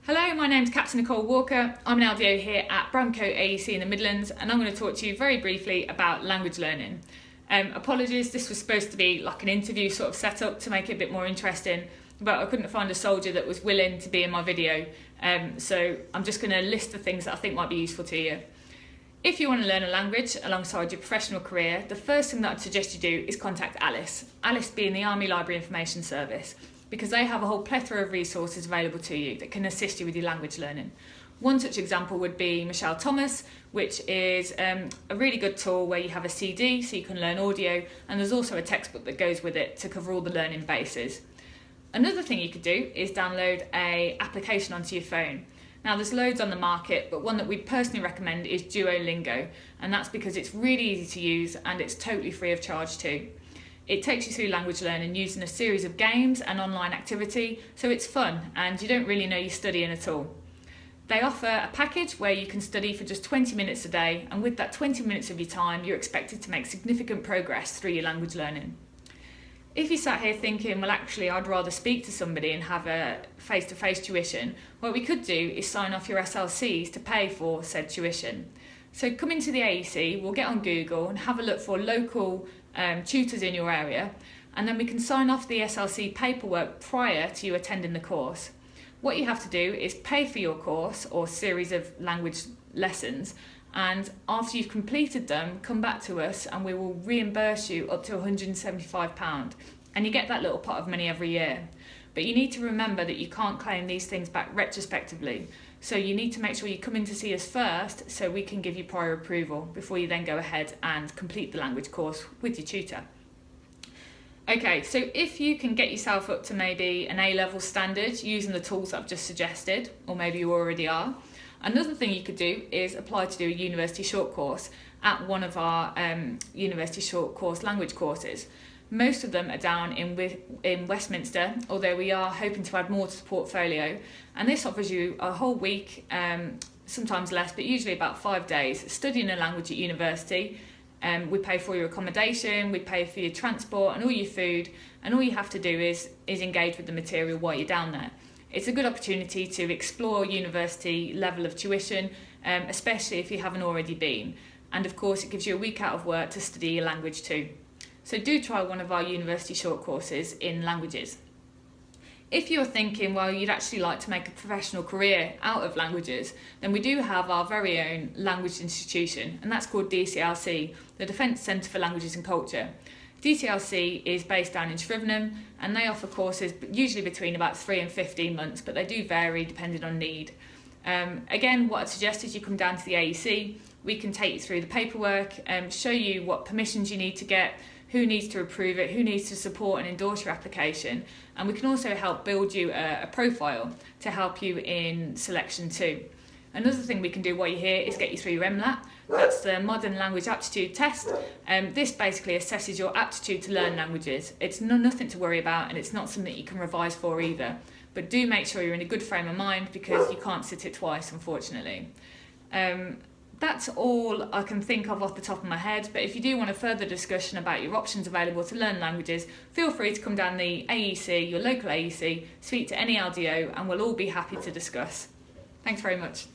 Hello, my name's Captain Nicole Walker. I'm an LDO here at Bramco AEC in the Midlands, and I'm going to talk to you very briefly about language learning. Apologies, this was supposed to be like an interview sort of setup to make it a bit more interesting, but I couldn't find a soldier that was willing to be in my video, so I'm just going to list the things that I think might be useful to you. If you want to learn a language alongside your professional career, the first thing that I'd suggest you do is contact Alice. Alice being the Army Library Information Service, because they have a whole plethora of resources available to you that can assist you with your language learning. One such example would be Michelle Thomas, which is a really good tool where you have a CD so you can learn audio, and there's also a textbook that goes with it to cover all the learning bases. Another thing you could do is download an application onto your phone. Now there's loads on the market, but one that we personally recommend is Duolingo, and that's because it's really easy to use and it's totally free of charge too. It takes you through language learning using a series of games and online activity, so it's fun and you don't really know you're studying at all. They offer a package where you can study for just 20 minutes a day, and with that 20 minutes of your time you're expected to make significant progress through your language learning. If you sat here thinking, well actually I'd rather speak to somebody and have a face-to-face tuition, what we could do is sign off your SLCs to pay for said tuition. So come into the AEC, we'll get on Google and have a look for local tutors in your area, and then we can sign off the SLC paperwork prior to you attending the course. What you have to do is pay for your course or series of language lessons, and after you've completed them, come back to us and we will reimburse you up to £175, and you get that little pot of money every year. But you need to remember that you can't claim these things back retrospectively, so you need to make sure you come in to see us first so we can give you prior approval before you then go ahead and complete the language course with your tutor. Okay, so if you can get yourself up to maybe an A-level standard using the tools I've just suggested, or maybe you already are, another thing you could do is apply to do a university short course at one of our university short course language courses. Most of them are down in Westminster, although we are hoping to add more to the portfolio, and this offers you a whole week, sometimes less, but usually about 5 days, studying a language at university. We pay for your accommodation, we pay for your transport and all your food, and all you have to do is engage with the material while you're down there. It's a good opportunity to explore university level of tuition, especially if you haven't already been, and of course it gives you a week out of work to study your language too. So do try one of our university short courses in languages. If you're thinking, well, you'd actually like to make a professional career out of languages, then we do have our very own language institution, and that's called DCLC, the Defence Centre for Languages and Culture. DCLC is based down in Shrivenham, and they offer courses usually between about 3 and 15 months, but they do vary depending on need. Again, what I'd suggest is you come down to the AEC, we can take you through the paperwork, show you what permissions you need to get, who needs to approve it, who needs to support and endorse your application, and we can also help build you a profile to help you in selection too. Another thing we can do while you're here is get you through your MLAT. That's the Modern Language Aptitude Test. This basically assesses your aptitude to learn languages. It's nothing to worry about, and it's not something you can revise for either. But do make sure you're in a good frame of mind, because you can't sit it twice, unfortunately. That's all I can think of off the top of my head, but if you do want a further discussion about your options available to learn languages, feel free to come down the AEC, your local AEC, speak to any LDO, and we'll all be happy to discuss. Thanks very much.